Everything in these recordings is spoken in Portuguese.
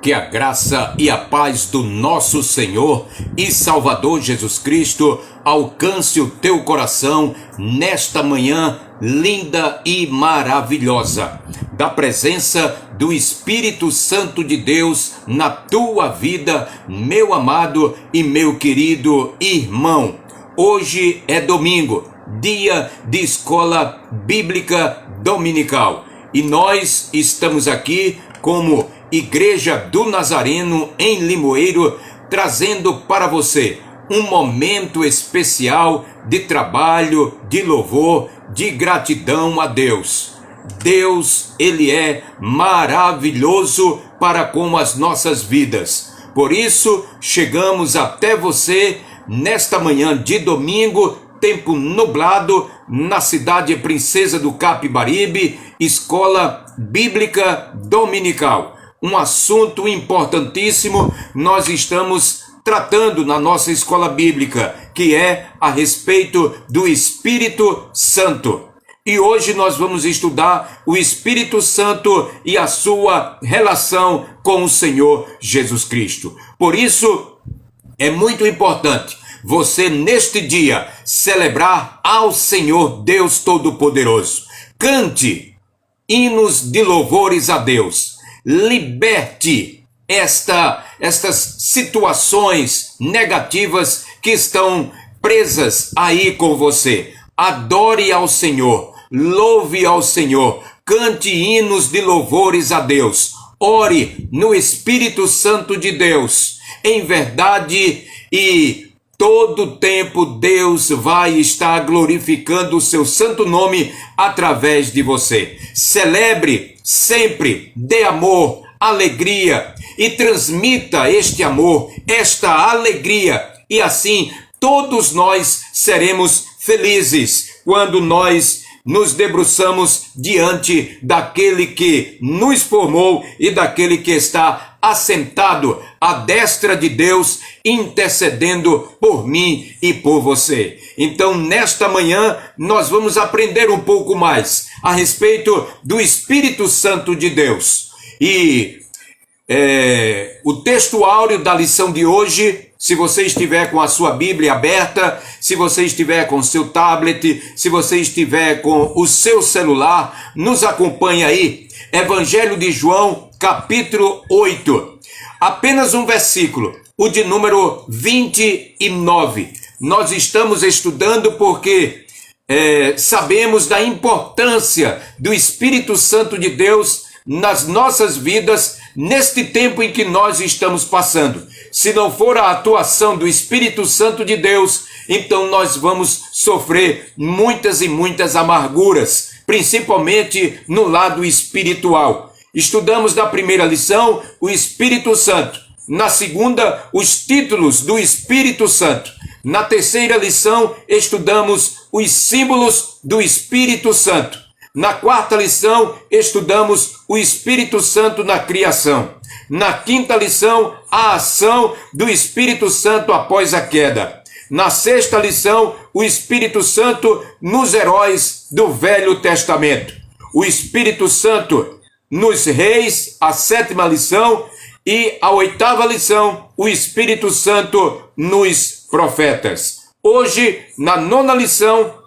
Que a graça e a paz do nosso Senhor e Salvador Jesus Cristo alcance o teu coração nesta manhã linda e maravilhosa, da presença do Espírito Santo de Deus na tua vida, meu amado e meu querido irmão. Hoje é domingo, dia de escola bíblica dominical, e nós estamos aqui como Igreja do Nazareno em Limoeiro, trazendo para você um momento especial de trabalho, de louvor, de gratidão a Deus. Deus, Ele é maravilhoso para com as nossas vidas. Por isso, chegamos até você nesta manhã de domingo, tempo nublado, na cidade Princesa do Capibaribe, Escola Bíblica Dominical. Um assunto importantíssimo nós estamos tratando na nossa escola bíblica, que é a respeito do Espírito Santo. E hoje nós vamos estudar o Espírito Santo e a sua relação com o Senhor Jesus Cristo. Por isso, é muito importante você neste dia celebrar ao Senhor Deus Todo-Poderoso. Cante hinos de louvores a Deus. Liberte estas situações negativas que estão presas aí com você. Adore ao Senhor, louve ao Senhor, cante hinos de louvores a Deus. Ore no Espírito Santo de Deus. Em verdade e todo tempo Deus vai estar glorificando o seu santo nome através de você. Celebre sempre, dê amor, alegria e transmita este amor, esta alegria, e assim todos nós seremos felizes quando nós nos debruçamos diante daquele que nos formou e daquele que está assentado à destra de Deus, intercedendo por mim e por você. Então, nesta manhã, nós vamos aprender um pouco mais a respeito do Espírito Santo de Deus. E o texto áureo da lição de hoje, se você estiver com a sua Bíblia aberta, se você estiver com o seu tablet, se você estiver com o seu celular, nos acompanhe aí. Evangelho de João, capítulo 8. Apenas um versículo, o de número 29. Nós estamos estudando porque sabemos da importância do Espírito Santo de Deus nas nossas vidas, neste tempo em que nós estamos passando. Se não for a atuação do Espírito Santo de Deus, então nós vamos sofrer muitas e muitas amarguras, principalmente no lado espiritual. Estudamos na primeira lição o Espírito Santo, na segunda os títulos do Espírito Santo, na terceira lição estudamos os símbolos do Espírito Santo. Na quarta lição, estudamos o Espírito Santo na criação. Na quinta lição, a ação do Espírito Santo após a queda. Na sexta lição, o Espírito Santo nos heróis do Velho Testamento. O Espírito Santo nos reis, a sétima lição. E a oitava lição, o Espírito Santo nos profetas. Hoje, na nona lição,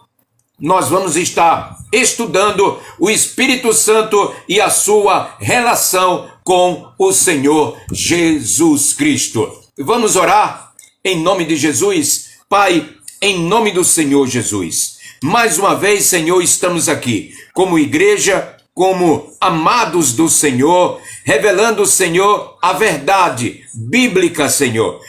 nós vamos estar estudando o Espírito Santo e a sua relação com o Senhor Jesus Cristo. Vamos orar em nome de Jesus. Pai, em nome do Senhor Jesus. Mais uma vez, Senhor, estamos aqui como igreja, como amados do Senhor, revelando, Senhor, a verdade bíblica, Senhor,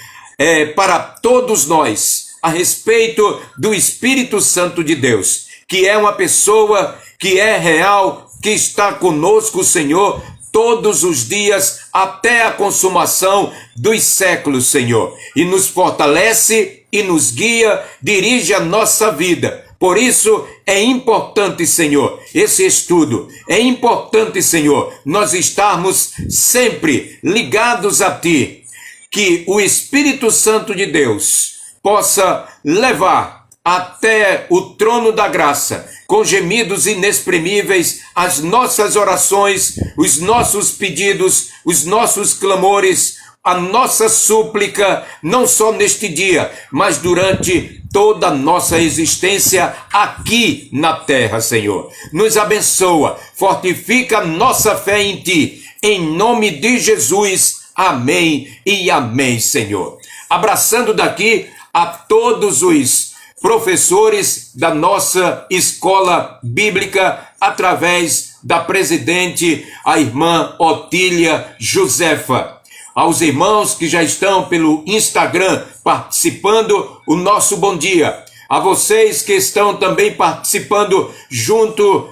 para todos nós, a respeito do Espírito Santo de Deus, que é uma pessoa que é real, que está conosco, Senhor, todos os dias até a consumação dos séculos, Senhor, e nos fortalece e nos guia, dirige a nossa vida. Por isso é importante, Senhor, esse estudo. É importante, Senhor, nós estarmos sempre ligados a Ti, que o Espírito Santo de Deus possa levar até o trono da graça, com gemidos inexprimíveis, as nossas orações, os nossos pedidos, os nossos clamores, a nossa súplica, não só neste dia, mas durante toda a nossa existência aqui na terra, Senhor. Nos abençoa, fortifica a nossa fé em Ti, em nome de Jesus. Amém e amém, Senhor. Abraçando daqui a todos os professores da nossa escola bíblica, através da presidente, a irmã Otília Josefa. Aos irmãos que já estão pelo Instagram participando, o nosso bom dia. A vocês que estão também participando junto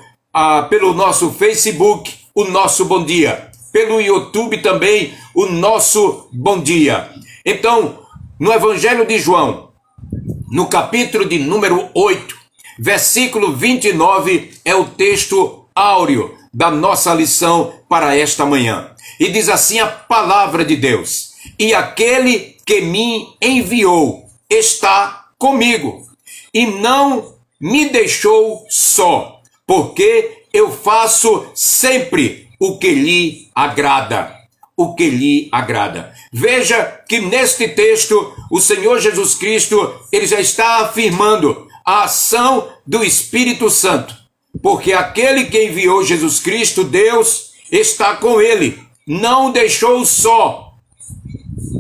pelo nosso Facebook, o nosso bom dia. Pelo YouTube também, o nosso bom dia. Então, no Evangelho de João, no capítulo de número 8, versículo 29, é o texto áureo da nossa lição para esta manhã. E diz assim a palavra de Deus: e aquele que me enviou está comigo, e não me deixou só, porque eu faço sempre o que lhe agrada. O que lhe agrada. Veja que neste texto o Senhor Jesus Cristo, ele já está afirmando a ação do Espírito Santo, porque aquele que enviou Jesus Cristo, Deus, está com ele, não o deixou só,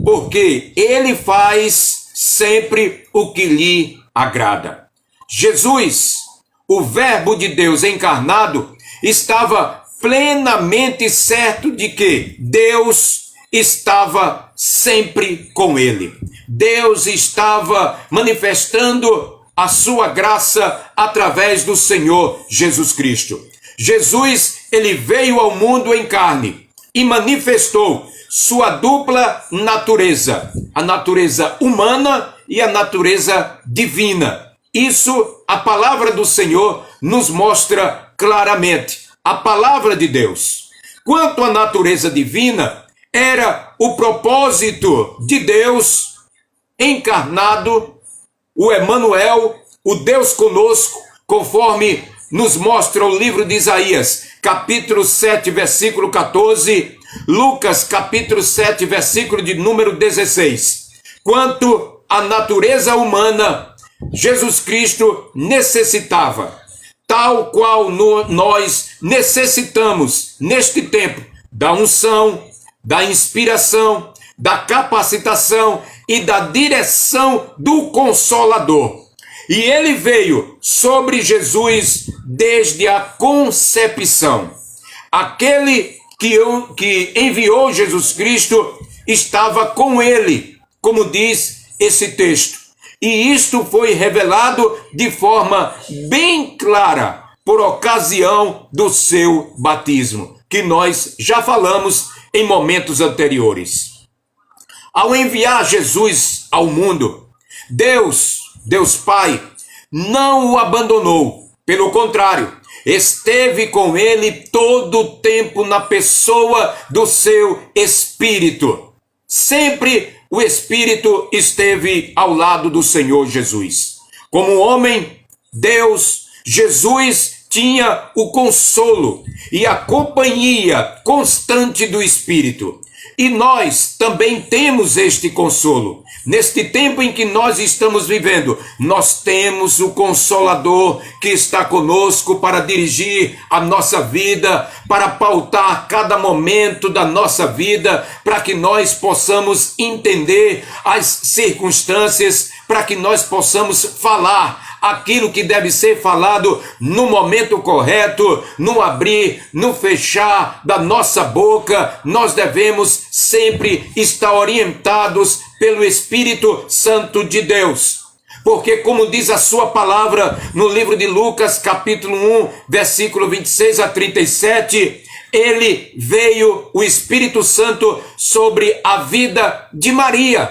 porque ele faz sempre o que lhe agrada. Jesus, o Verbo de Deus encarnado, estava plenamente certo de que Deus estava sempre com ele. Deus estava manifestando a sua graça através do Senhor Jesus Cristo. Jesus, ele veio ao mundo em carne e manifestou sua dupla natureza, a natureza humana e a natureza divina. Isso a palavra do Senhor nos mostra claramente. A palavra de Deus. Quanto à natureza divina, era o propósito de Deus encarnado, o Emanuel, o Deus conosco, conforme nos mostra o livro de Isaías, capítulo 7, versículo 14, Lucas, capítulo 7, versículo de número 16. Quanto à natureza humana, Jesus Cristo necessitava, tal qual nós necessitamos neste tempo, da unção, da inspiração, da capacitação e da direção do Consolador. E ele veio sobre Jesus desde a concepção. Aquele que enviou Jesus Cristo estava com ele, como diz esse texto. E isto foi revelado de forma bem clara por ocasião do seu batismo, que nós já falamos em momentos anteriores. Ao enviar Jesus ao mundo, Deus Pai, não o abandonou. Pelo contrário, esteve com ele todo o tempo na pessoa do seu Espírito. Sempre o Espírito esteve ao lado do Senhor Jesus. Como homem, Deus, Jesus tinha o consolo e a companhia constante do Espírito. E nós também temos este consolo. Neste tempo em que nós estamos vivendo, nós temos o Consolador que está conosco para dirigir a nossa vida, para pautar cada momento da nossa vida, para que nós possamos entender as circunstâncias, para que nós possamos falar aquilo que deve ser falado no momento correto, no abrir, no fechar da nossa boca. Nós devemos sempre estar orientados pelo Espírito Santo de Deus. Porque, como diz a sua palavra no livro de Lucas, capítulo 1, versículo 26 a 37, ele veio, o Espírito Santo, sobre a vida de Maria.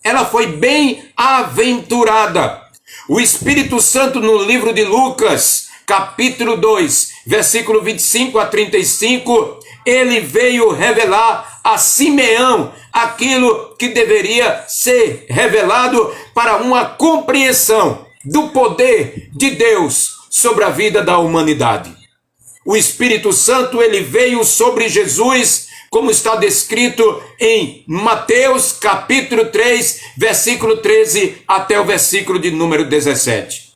Ela foi bem-aventurada. O Espírito Santo, no livro de Lucas, capítulo 2, versículo 25 a 35, ele veio revelar a Simeão aquilo que deveria ser revelado para uma compreensão do poder de Deus sobre a vida da humanidade. O Espírito Santo, ele veio sobre Jesus, como está descrito em Mateus capítulo 3, versículo 13 até o versículo de número 17.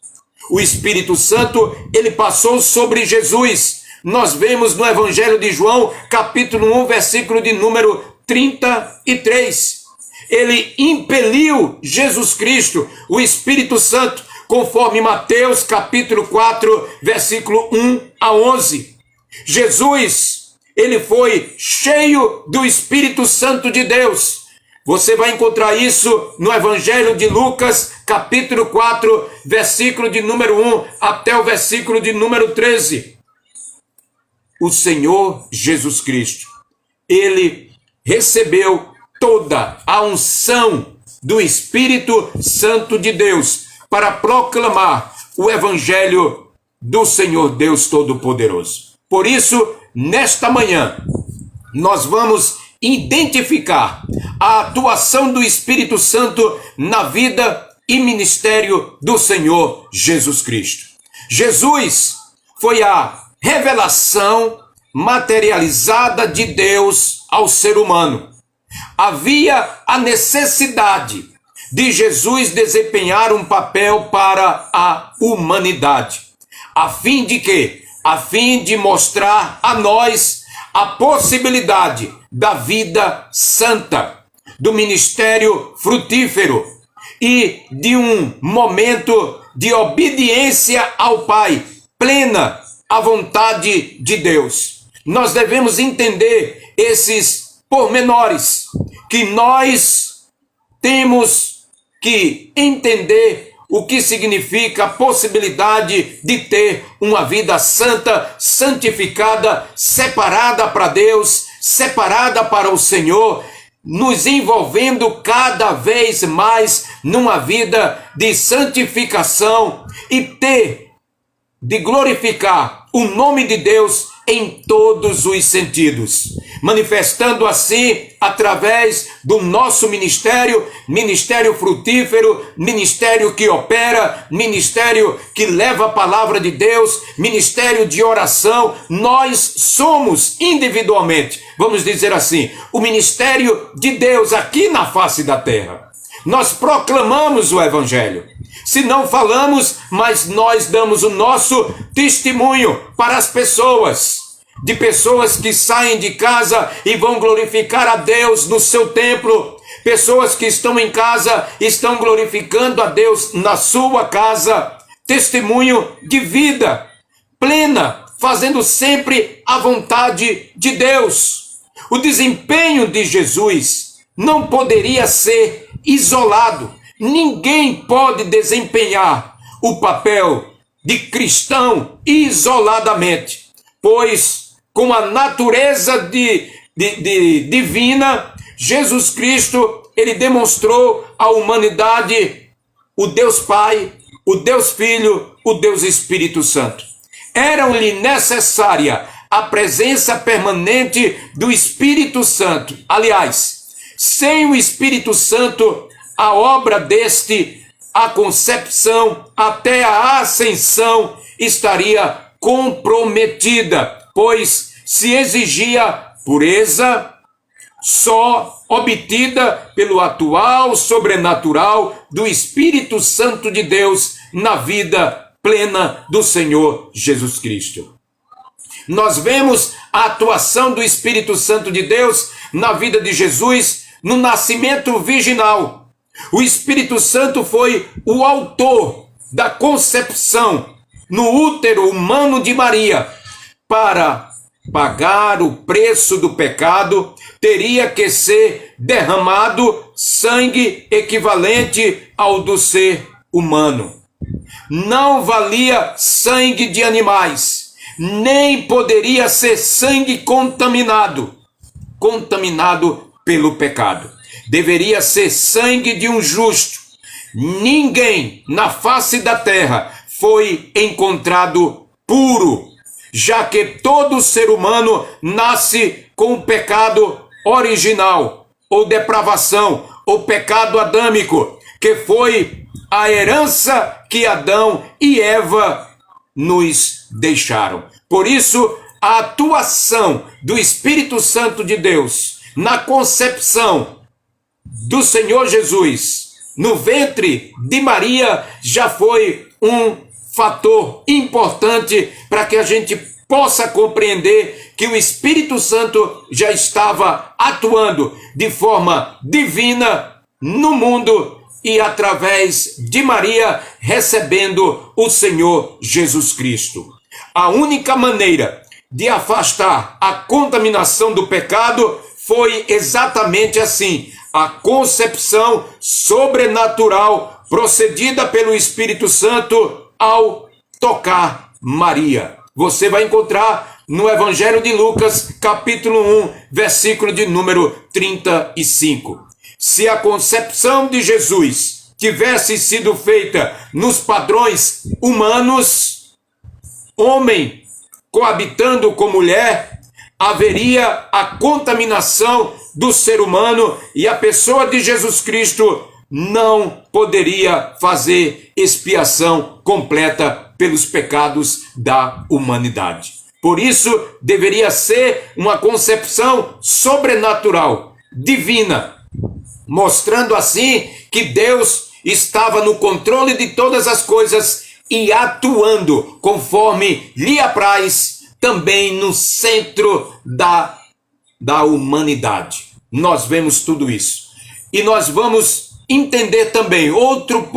O Espírito Santo, ele passou sobre Jesus. Nós vemos no Evangelho de João, capítulo 1, versículo de número 33. Ele impeliu Jesus Cristo, o Espírito Santo, conforme Mateus capítulo 4, versículo 1 a 11. Jesus, ele foi cheio do Espírito Santo de Deus. Você vai encontrar isso no Evangelho de Lucas, capítulo 4, versículo de número 1 até o versículo de número 13. O Senhor Jesus Cristo, ele recebeu toda a unção do Espírito Santo de Deus para proclamar o Evangelho do Senhor Deus Todo-Poderoso. Por isso, nesta manhã, nós vamos identificar a atuação do Espírito Santo na vida e ministério do Senhor Jesus Cristo. Jesus foi a revelação materializada de Deus ao ser humano. Havia a necessidade de Jesus desempenhar um papel para a humanidade. A fim de quê? A fim de mostrar a nós a possibilidade da vida santa, do ministério frutífero e de um momento de obediência ao Pai, plena à vontade de Deus. Nós devemos entender esses pormenores que nós temos que entender o que significa a possibilidade de ter uma vida santa, santificada, separada para Deus, separada para o Senhor, nos envolvendo cada vez mais numa vida de santificação e ter de glorificar o nome de Deus em todos os sentidos, manifestando assim através do nosso ministério, ministério frutífero, ministério que opera, ministério que leva a palavra de Deus, ministério de oração. Nós somos individualmente, vamos dizer assim, o ministério de Deus aqui na face da terra. Nós proclamamos o Evangelho. Se não falamos, mas nós damos o nosso testemunho para as pessoas. De pessoas que saem de casa e vão glorificar a Deus no seu templo. Pessoas que estão em casa estão glorificando a Deus na sua casa. Testemunho de vida plena, fazendo sempre a vontade de Deus. O desempenho de Jesus não poderia ser isolado. Ninguém pode desempenhar o papel de cristão isoladamente, pois com a natureza divina, Jesus Cristo, ele demonstrou à humanidade o Deus Pai, o Deus Filho, o Deus Espírito Santo. Era-lhe necessária a presença permanente do Espírito Santo. Aliás, sem o Espírito Santo, a obra a concepção até a ascensão estaria comprometida, pois se exigia pureza só obtida pelo atual sobrenatural do Espírito Santo de Deus na vida plena do Senhor Jesus Cristo. Nós vemos a atuação do Espírito Santo de Deus na vida de Jesus no nascimento virginal. O Espírito Santo foi o autor da concepção no útero humano de Maria. Para pagar o preço do pecado, teria que ser derramado sangue equivalente ao do ser humano. Não valia sangue de animais, nem poderia ser sangue contaminado pelo pecado. Deveria ser sangue de um justo. Ninguém na face da terra foi encontrado puro, já que todo ser humano nasce com o pecado original, ou depravação, ou pecado adâmico, que foi a herança que Adão e Eva nos deixaram. Por isso, a atuação do Espírito Santo de Deus na concepção do Senhor Jesus no ventre de Maria já foi um fator importante para que a gente possa compreender que o Espírito Santo já estava atuando de forma divina no mundo e através de Maria recebendo o Senhor Jesus Cristo. A única maneira de afastar a contaminação do pecado foi exatamente assim: a concepção sobrenatural procedida pelo Espírito Santo ao tocar Maria. Você vai encontrar no Evangelho de Lucas, capítulo 1, versículo de número 35. Se a concepção de Jesus tivesse sido feita nos padrões humanos, homem coabitando com mulher, haveria a contaminação do ser humano e a pessoa de Jesus Cristo não poderia fazer expiação completa pelos pecados da humanidade. Por isso, deveria ser uma concepção sobrenatural, divina, mostrando assim que Deus estava no controle de todas as coisas e atuando conforme lhe apraz também no centro da humanidade. Nós vemos tudo isso. E nós vamos entender também outro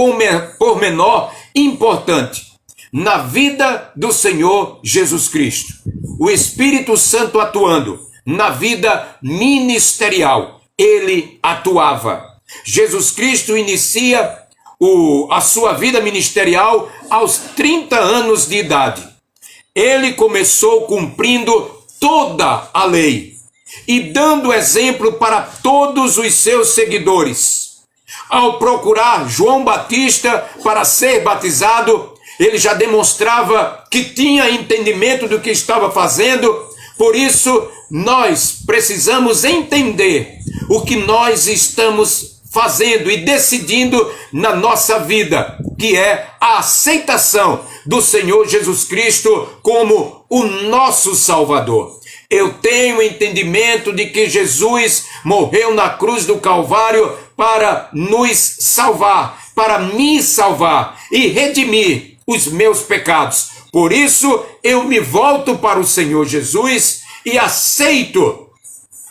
pormenor importante na vida do Senhor Jesus Cristo. O Espírito Santo atuando na vida ministerial. Ele atuava. Jesus Cristo inicia a sua vida ministerial aos 30 anos de idade. Ele começou cumprindo toda a lei e dando exemplo para todos os seus seguidores. Ao procurar João Batista para ser batizado, ele já demonstrava que tinha entendimento do que estava fazendo. Por isso, nós precisamos entender o que nós estamos fazendo e decidindo na nossa vida, que é a aceitação do Senhor Jesus Cristo como o nosso Salvador. Eu tenho entendimento de que Jesus morreu na cruz do Calvário para nos salvar, para me salvar e redimir os meus pecados. Por isso, eu me volto para o Senhor Jesus e aceito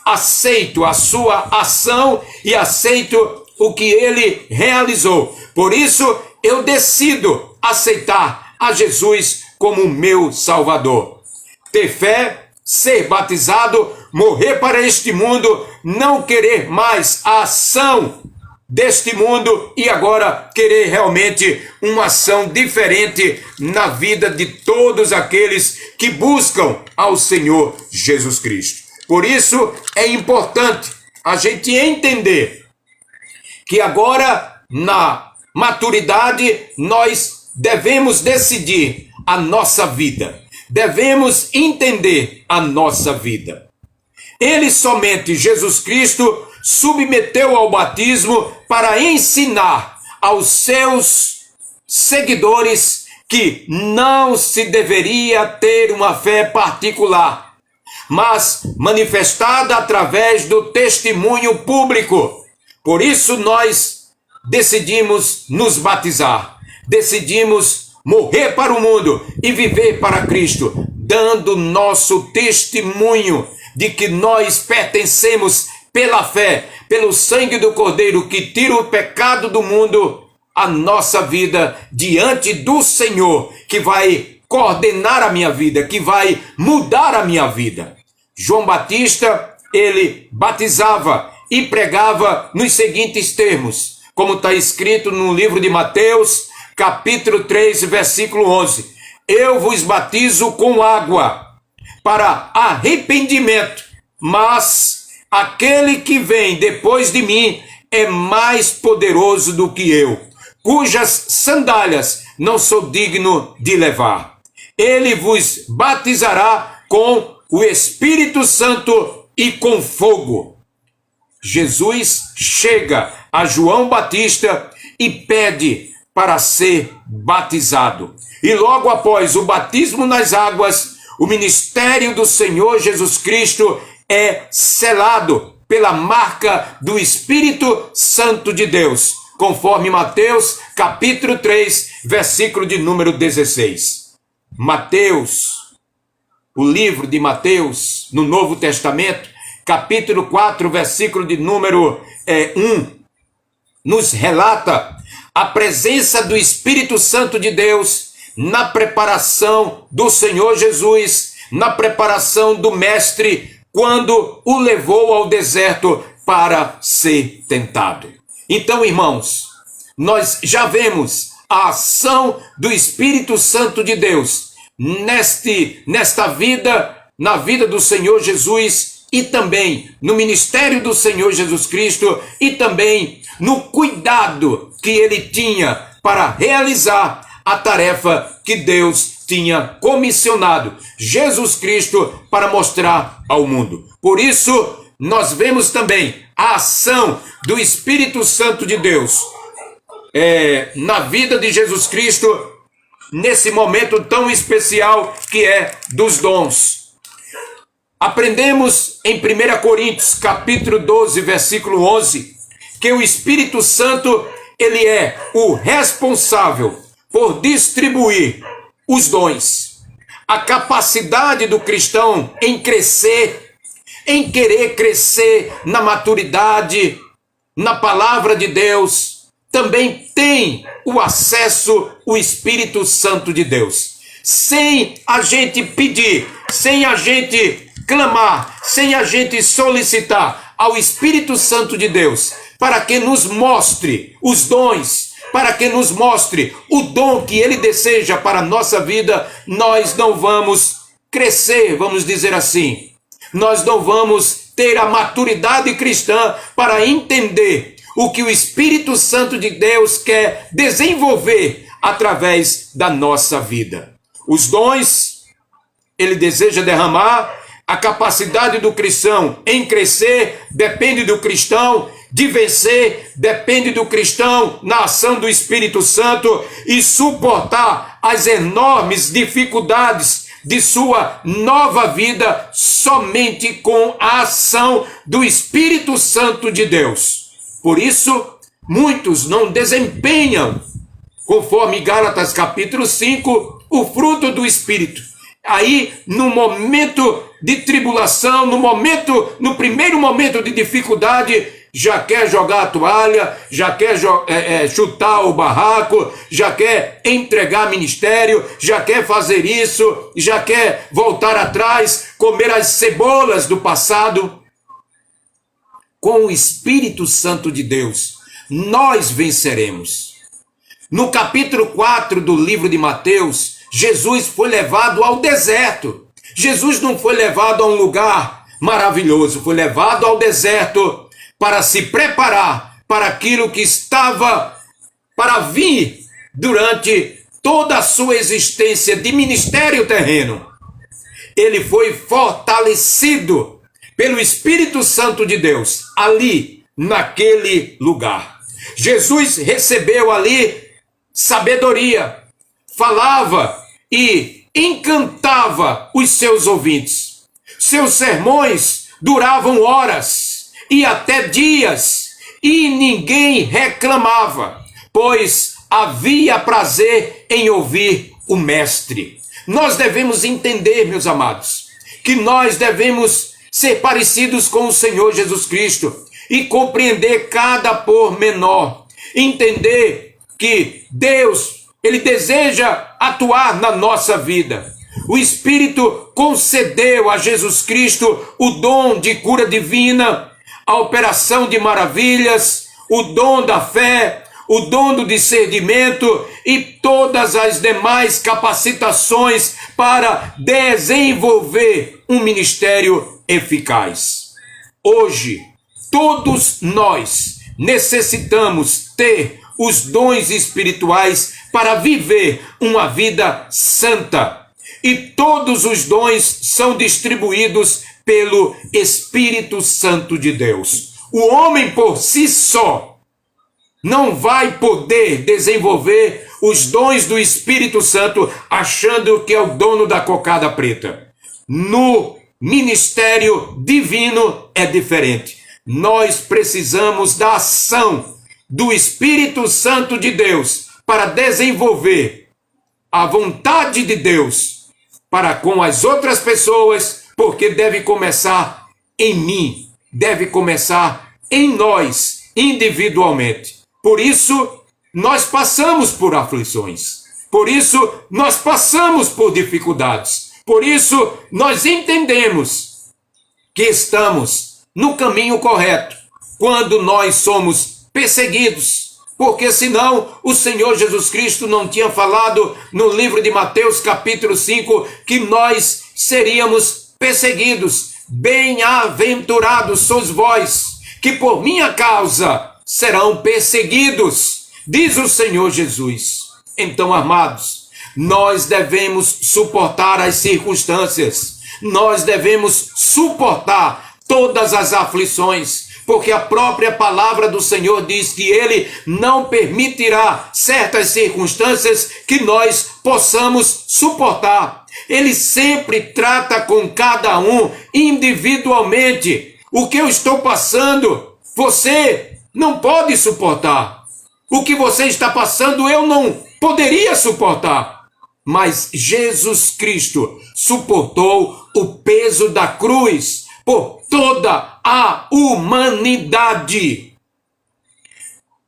a sua ação e aceito o que ele realizou. Por isso, eu decido aceitar a Jesus como meu Salvador. Ter fé, ser batizado, morrer para este mundo, não querer mais a ação deste mundo e agora querer realmente uma ação diferente na vida de todos aqueles que buscam ao Senhor Jesus Cristo. Por isso é importante a gente entender que agora na maturidade nós devemos decidir a nossa vida. Devemos entender a nossa vida. Ele somente, Jesus Cristo, submeteu ao batismo para ensinar aos seus seguidores que não se deveria ter uma fé particular, mas manifestada através do testemunho público. Por isso nós decidimos nos batizar, decidimos morrer para o mundo e viver para Cristo, dando nosso testemunho de que nós pertencemos pela fé, pelo sangue do Cordeiro que tira o pecado do mundo, a nossa vida diante do Senhor, que vai coordenar a minha vida, que vai mudar a minha vida. João Batista, ele batizava e pregava nos seguintes termos, como está escrito no livro de Mateus, capítulo 3, versículo 11. Eu vos batizo com água para arrependimento, mas aquele que vem depois de mim é mais poderoso do que eu, cujas sandálias não sou digno de levar. Ele vos batizará com o Espírito Santo e com fogo. Jesus chega a João Batista e pede para ser batizado. E logo após o batismo nas águas, o ministério do Senhor Jesus Cristo é selado pela marca do Espírito Santo de Deus, conforme Mateus capítulo 3, versículo de número 16. Mateus, o livro de Mateus, no Novo Testamento, capítulo 4, versículo de número 1, nos relata a presença do Espírito Santo de Deus na preparação do Senhor Jesus, na preparação do Mestre, quando o levou ao deserto para ser tentado. Então, irmãos, nós já vemos a ação do Espírito Santo de Deus nesta vida, na vida do Senhor Jesus e também no ministério do Senhor Jesus Cristo e também no cuidado que ele tinha para realizar a tarefa que Deus tinha comissionado Jesus Cristo para mostrar ao mundo. Por isso, nós vemos também a ação do Espírito Santo de Deus na vida de Jesus Cristo, nesse momento tão especial que é dos dons. Aprendemos em 1 Coríntios, capítulo 12, versículo 11, que o Espírito Santo, ele é o responsável por distribuir os dons. A capacidade do cristão em crescer, em querer crescer na maturidade, na palavra de Deus, também tem o acesso ao Espírito Santo de Deus. Sem a gente pedir, sem a gente clamar, sem a gente solicitar ao Espírito Santo de Deus, para que nos mostre os dons, para que nos mostre o dom que ele deseja para a nossa vida, nós não vamos crescer, vamos dizer assim. Nós não vamos ter a maturidade cristã para entender o que o Espírito Santo de Deus quer desenvolver através da nossa vida. Os dons, ele deseja derramar. A capacidade do cristão em crescer depende do cristão, de vencer depende do cristão na ação do Espírito Santo e suportar as enormes dificuldades de sua nova vida somente com a ação do Espírito Santo de Deus. Por isso, muitos não desempenham, conforme Gálatas capítulo 5, o fruto do Espírito. Aí, no momento de tribulação, no primeiro momento de dificuldade, já quer jogar a toalha, já quer chutar o barraco, já quer entregar ministério, já quer fazer isso, já quer voltar atrás, comer as cebolas do passado. Com o Espírito Santo de Deus, nós venceremos. No capítulo 4 do livro de Mateus, Jesus foi levado ao deserto. Jesus não foi levado a um lugar maravilhoso, foi levado ao deserto para se preparar para aquilo que estava para vir durante toda a sua existência de ministério terreno. Ele foi fortalecido pelo Espírito Santo de Deus, ali, naquele lugar. Jesus recebeu ali sabedoria, falava e encantava os seus ouvintes. Seus sermões duravam horas e até dias, e ninguém reclamava, pois havia prazer em ouvir o Mestre. Nós devemos entender, meus amados, que nós devemos ser parecidos com o Senhor Jesus Cristo e compreender cada pormenor, entender que Deus, ele deseja atuar na nossa vida. O Espírito concedeu a Jesus Cristo o dom de cura divina, a operação de maravilhas, o dom da fé, o dom do discernimento e todas as demais capacitações para desenvolver um ministério eficaz. Hoje, todos nós necessitamos ter os dons espirituais para viver uma vida santa. E todos os dons são distribuídos pelo Espírito Santo de Deus. O homem por si só, não vai poder desenvolver os dons do Espírito Santo achando que é o dono da cocada preta. No ministério divino é diferente. Nós precisamos da ação do Espírito Santo de Deus para desenvolver a vontade de Deus para com as outras pessoas, porque deve começar em mim, deve começar em nós, individualmente. Por isso, nós passamos por aflições. Por isso, nós passamos por dificuldades. Por isso, nós entendemos que estamos no caminho correto quando nós somos perseguidos. Porque senão o Senhor Jesus Cristo não tinha falado no livro de Mateus capítulo 5 que nós seríamos perseguidos. Bem-aventurados sois vós, que por minha causa serão perseguidos, diz o Senhor Jesus. Então, amados, nós devemos suportar as circunstâncias, nós devemos suportar todas as aflições, porque a própria palavra do Senhor diz que Ele não permitirá certas circunstâncias que nós possamos suportar. Ele sempre trata com cada um individualmente. O que eu estou passando, você não pode suportar. O que você está passando, eu não poderia suportar. Mas Jesus Cristo suportou o peso da cruz por toda a humanidade.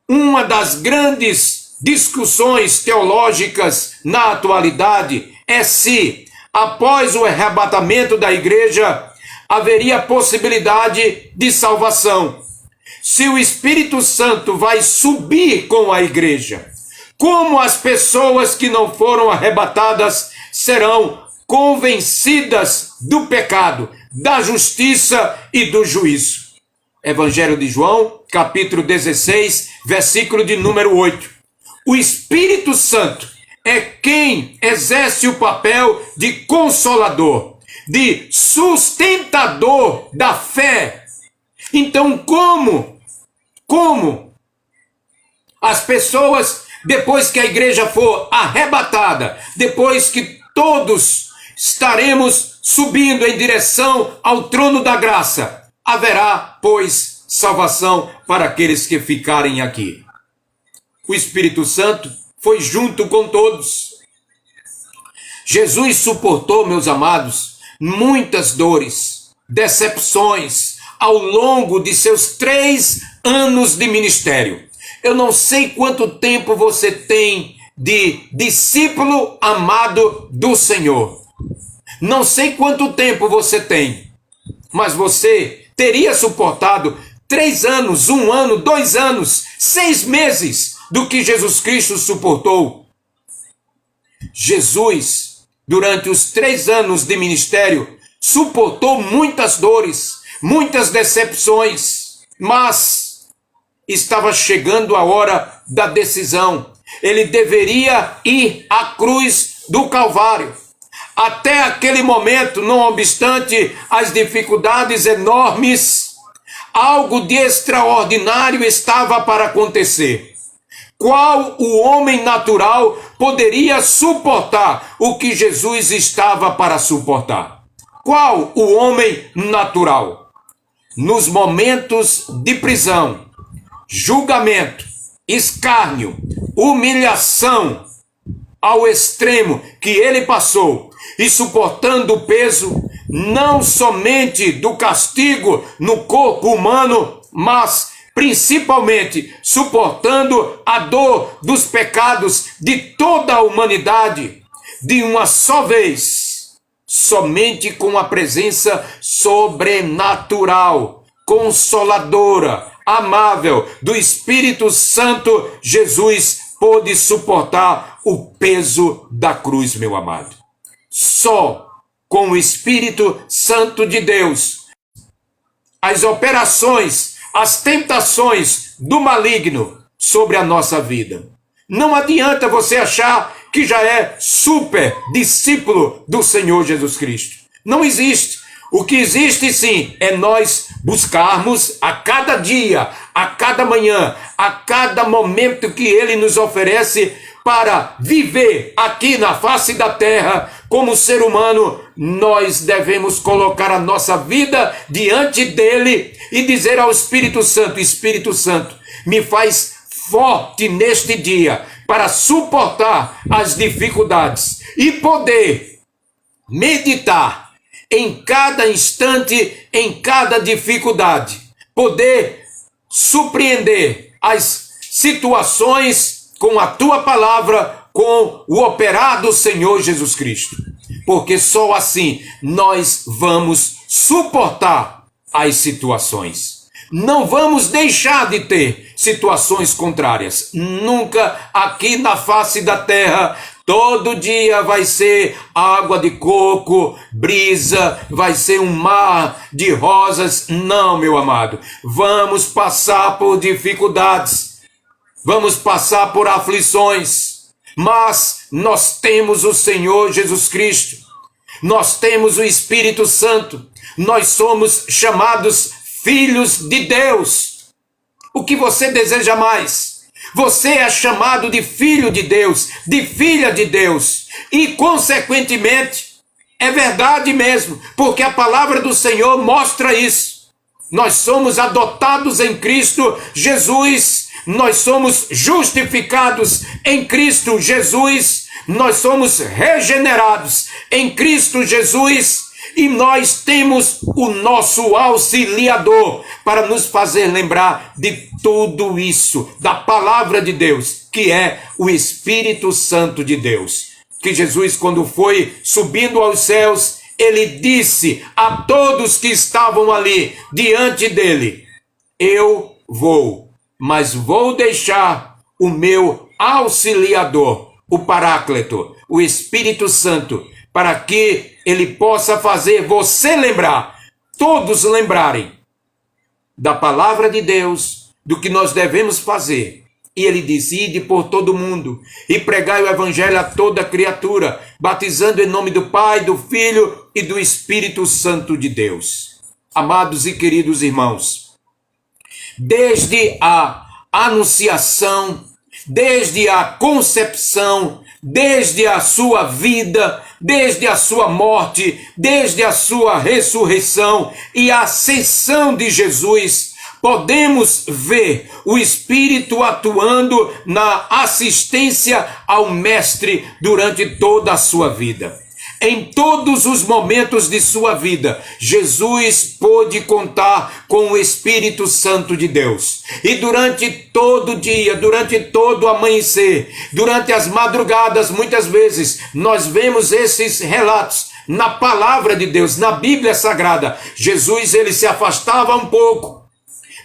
Uma das grandes discussões teológicas na atualidade é se, após o arrebatamento da igreja, haveria possibilidade de salvação. Se o Espírito Santo vai subir com a igreja, como as pessoas que não foram arrebatadas serão convencidas do pecado, da justiça e do juízo. Evangelho de João, capítulo 16, versículo de número 8. O Espírito Santo é quem exerce o papel de consolador, de sustentador da fé. Então, como as pessoas, depois que a igreja for arrebatada, depois que todos estaremos subindo em direção ao trono da graça, haverá, pois, salvação para aqueles que ficarem aqui. O Espírito Santo foi junto com todos. Jesus suportou, meus amados, muitas dores, decepções ao longo de seus 3 anos de ministério. Eu não sei quanto tempo você tem de discípulo amado do Senhor. Não sei quanto tempo você tem, mas você teria suportado 3 anos, 1 ano, 2 anos, 6 meses do que Jesus Cristo suportou. Jesus, durante os 3 anos de ministério, suportou muitas dores, muitas decepções, mas estava chegando a hora da decisão. Ele deveria ir à cruz do Calvário. Até aquele momento, não obstante as dificuldades enormes, algo de extraordinário estava para acontecer. Qual o homem natural poderia suportar o que Jesus estava para suportar? Qual o homem natural? Nos momentos de prisão, julgamento, escárnio, humilhação ao extremo que ele passou, e suportando o peso não somente do castigo no corpo humano, mas principalmente suportando a dor dos pecados de toda a humanidade, de uma só vez, somente com a presença sobrenatural, consoladora, amável do Espírito Santo, Jesus pôde suportar o peso da cruz, meu amado. Só com o Espírito Santo de Deus, as operações, as tentações do maligno sobre a nossa vida. Não adianta você achar que já é super discípulo do Senhor Jesus Cristo. Não existe. O que existe sim é nós buscarmos a cada dia, a cada manhã, a cada momento que Ele nos oferece para viver aqui na face da terra como ser humano, nós devemos colocar a nossa vida diante dele e dizer ao Espírito Santo: Espírito Santo, me faz forte neste dia para suportar as dificuldades e poder meditar em cada instante, em cada dificuldade, poder surpreender as situações com a tua palavra, com o operar do Senhor Jesus Cristo. Porque só assim nós vamos suportar as situações. Não vamos deixar de ter situações contrárias. Nunca aqui na face da terra, todo dia vai ser água de coco, brisa, vai ser um mar de rosas. Não, meu amado. Vamos passar por dificuldades. Vamos passar por aflições, mas nós temos o Senhor Jesus Cristo, nós temos o Espírito Santo, nós somos chamados filhos de Deus. O que você deseja mais? Você é chamado de filho de Deus, de filha de Deus, e consequentemente, é verdade mesmo, porque a palavra do Senhor mostra isso. Nós somos adotados em Cristo Jesus, nós somos justificados em Cristo Jesus, nós somos regenerados em Cristo Jesus e nós temos o nosso auxiliador para nos fazer lembrar de tudo isso, da palavra de Deus, que é o Espírito Santo de Deus. Que Jesus, quando foi subindo aos céus, ele disse a todos que estavam ali diante dele: eu vou, mas vou deixar o meu auxiliador, o Paráclito, o Espírito Santo, para que ele possa fazer você lembrar, todos lembrarem da palavra de Deus, do que nós devemos fazer. E ele disse: ide por todo mundo e pregai o evangelho a toda criatura, batizando em nome do Pai, do Filho e do Espírito Santo de Deus. Amados e queridos irmãos, desde a anunciação, desde a concepção, desde a sua vida, desde a sua morte, desde a sua ressurreição e a ascensão de Jesus, podemos ver o Espírito atuando na assistência ao Mestre durante toda a sua vida. Em todos os momentos de sua vida, Jesus pôde contar com o Espírito Santo de Deus. E durante todo o dia, durante todo o amanhecer, durante as madrugadas, muitas vezes, nós vemos esses relatos na palavra de Deus, na Bíblia Sagrada. Jesus, ele se afastava um pouco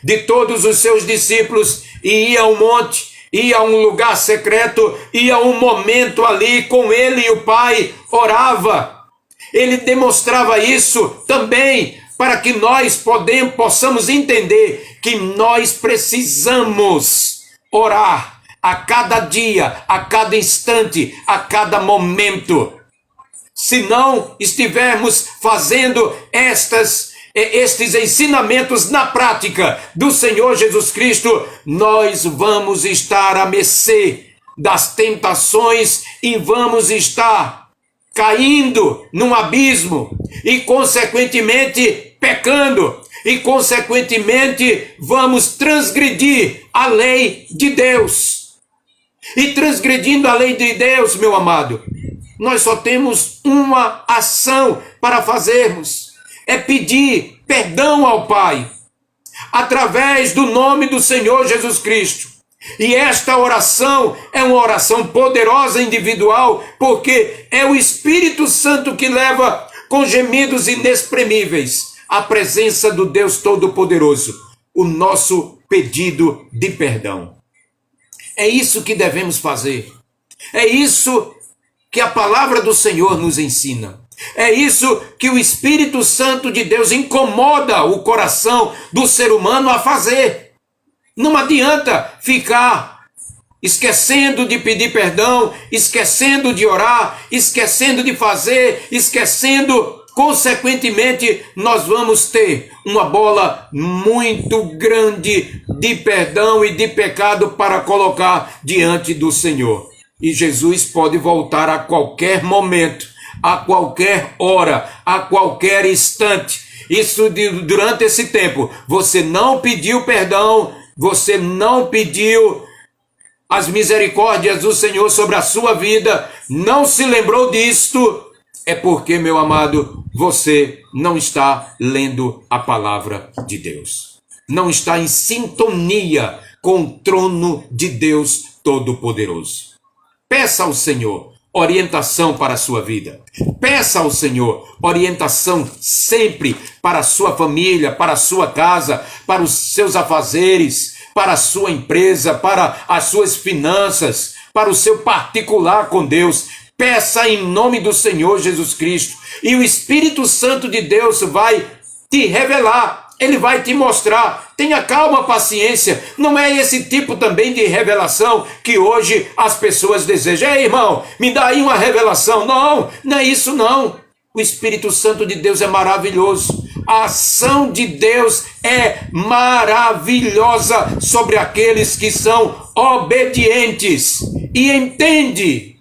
de todos os seus discípulos e ia ao monte, ia a um lugar secreto, ia a um momento ali com ele e o Pai, orava. Ele demonstrava isso também para que nós possamos entender que nós precisamos orar a cada dia, a cada instante, a cada momento. Se não estivermos fazendo estes ensinamentos na prática do Senhor Jesus Cristo, nós vamos estar à mercê das tentações e vamos estar caindo num abismo e, consequentemente, pecando e, consequentemente, vamos transgredir a lei de Deus. E transgredindo a lei de Deus, meu amado, nós só temos uma ação para fazermos: é pedir perdão ao Pai, através do nome do Senhor Jesus Cristo. E esta oração é uma oração poderosa, individual, porque é o Espírito Santo que leva com gemidos inexprimíveis à presença do Deus Todo-Poderoso o nosso pedido de perdão. É isso que devemos fazer. É isso que a palavra do Senhor nos ensina. É isso que o Espírito Santo de Deus incomoda o coração do ser humano a fazer. Não adianta ficar esquecendo de pedir perdão, esquecendo de orar, esquecendo de fazer, esquecendo Consequentemente, nós vamos ter uma bola muito grande de perdão e de pecado para colocar diante do Senhor. E Jesus pode voltar a qualquer momento, a qualquer hora, a qualquer instante. Isso durante esse tempo, você não pediu perdão, você não pediu as misericórdias do Senhor sobre a sua vida, não se lembrou disto, é porque, meu amado, você não está lendo a palavra de Deus. Não está em sintonia com o trono de Deus Todo-Poderoso. Peça ao Senhor orientação para a sua vida. Peça ao Senhor orientação sempre para a sua família, para a sua casa, para os seus afazeres, para a sua empresa, para as suas finanças, para o seu particular com Deus. Peça em nome do Senhor Jesus Cristo. E o Espírito Santo de Deus vai te revelar. Ele vai te mostrar. Tenha calma, paciência. Não é esse tipo também de revelação que hoje as pessoas desejam. Ei, irmão, me dá aí uma revelação. Não, não é isso não. O Espírito Santo de Deus é maravilhoso. A ação de Deus é maravilhosa sobre aqueles que são obedientes. E entende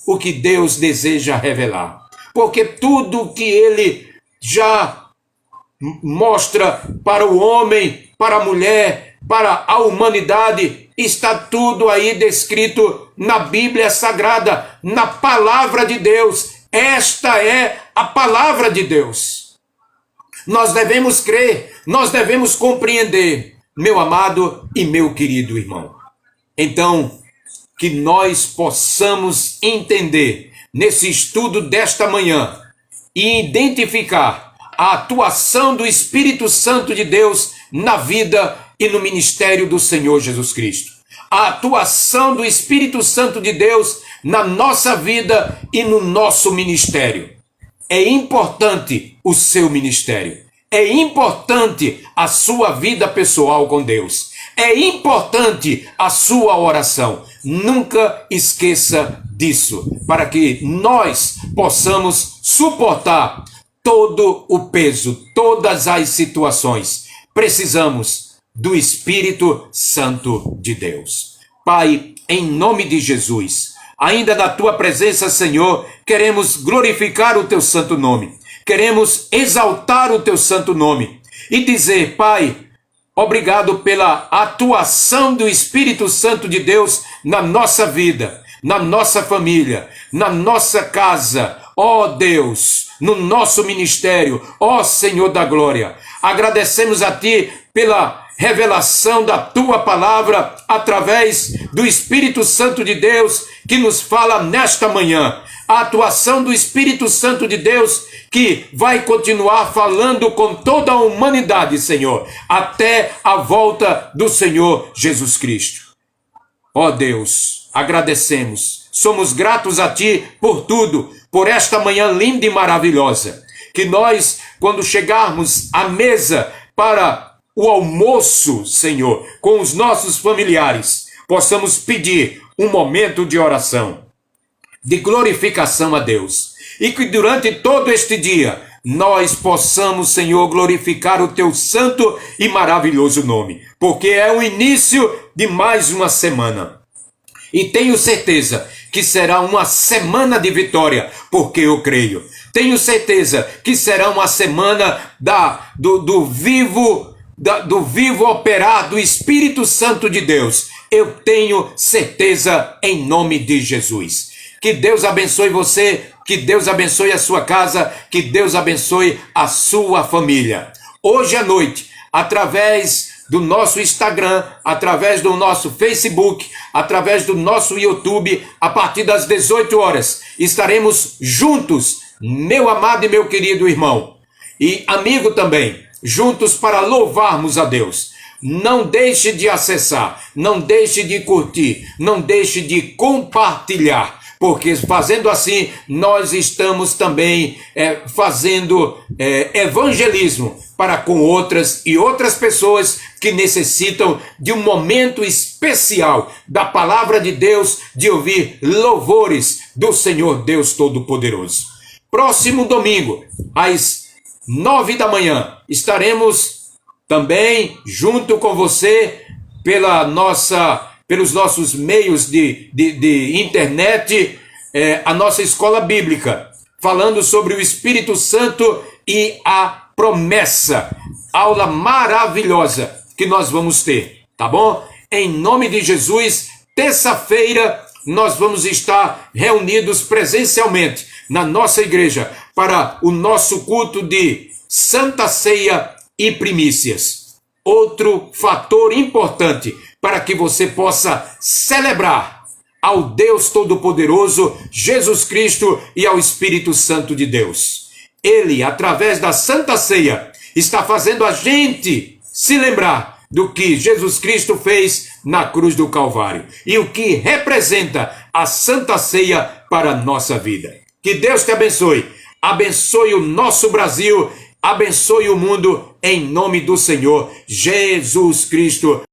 o que Deus deseja revelar. Porque tudo que Ele já mostra para o homem, para a mulher, para a humanidade, está tudo aí descrito na Bíblia Sagrada, na Palavra de Deus. Esta é a Palavra de Deus. Nós devemos crer, nós devemos compreender, meu amado e meu querido irmão. Então, que nós possamos entender nesse estudo desta manhã e identificar a atuação do Espírito Santo de Deus na vida e no ministério do Senhor Jesus Cristo. A atuação do Espírito Santo de Deus na nossa vida e no nosso ministério. É importante o seu ministério. É importante a sua vida pessoal com Deus. É importante a sua oração. Nunca esqueça disso, para que nós possamos suportar todo o peso, todas as situações. Precisamos do Espírito Santo de Deus. Pai, em nome de Jesus, ainda na tua presença, Senhor, queremos glorificar o teu santo nome. Queremos exaltar o teu santo nome e dizer, Pai, obrigado pela atuação do Espírito Santo de Deus na nossa vida, na nossa família, na nossa casa, ó Deus, no nosso ministério, ó Senhor da glória. Agradecemos a Ti pela revelação da Tua palavra através do Espírito Santo de Deus que nos fala nesta manhã. A atuação do Espírito Santo de Deus que vai continuar falando com toda a humanidade, Senhor, até a volta do Senhor Jesus Cristo. Ó Deus, agradecemos, somos gratos a Ti por tudo, por esta manhã linda e maravilhosa. Que nós, quando chegarmos à mesa para o almoço, Senhor, com os nossos familiares, possamos pedir um momento de oração, de glorificação a Deus. E que durante todo este dia nós possamos, Senhor, glorificar o Teu santo e maravilhoso nome, porque é o início de mais uma semana. E tenho certeza que será uma semana de vitória, porque eu creio. Tenho certeza que será uma semana do vivo operar do Espírito Santo de Deus. Eu tenho certeza em nome de Jesus. Que Deus abençoe você, que Deus abençoe a sua casa, que Deus abençoe a sua família. Hoje à noite, através do nosso Instagram, através do nosso Facebook, através do nosso YouTube, a partir das 18 horas, estaremos juntos, meu amado e meu querido irmão, e amigo também, juntos para louvarmos a Deus. Não deixe de acessar, não deixe de curtir, não deixe de compartilhar, porque fazendo assim, nós estamos também fazendo evangelismo para com outras e outras pessoas que necessitam de um momento especial da palavra de Deus, de ouvir louvores do Senhor Deus Todo-Poderoso. próximo domingo, às 9 da manhã, estaremos também junto com você pelos nossos meios de internet, a nossa escola bíblica, falando sobre o Espírito Santo e a promessa. Aula maravilhosa que nós vamos ter, tá bom? Em nome de Jesus, terça-feira nós vamos estar reunidos presencialmente na nossa igreja para o nosso culto de Santa Ceia e primícias. Outro fator importante para que você possa celebrar ao Deus Todo-Poderoso, Jesus Cristo e ao Espírito Santo de Deus. Ele, através da Santa Ceia, está fazendo a gente se lembrar do que Jesus Cristo fez na cruz do Calvário e o que representa a Santa Ceia para a nossa vida. Que Deus te abençoe, abençoe o nosso Brasil, abençoe o mundo em nome do Senhor Jesus Cristo.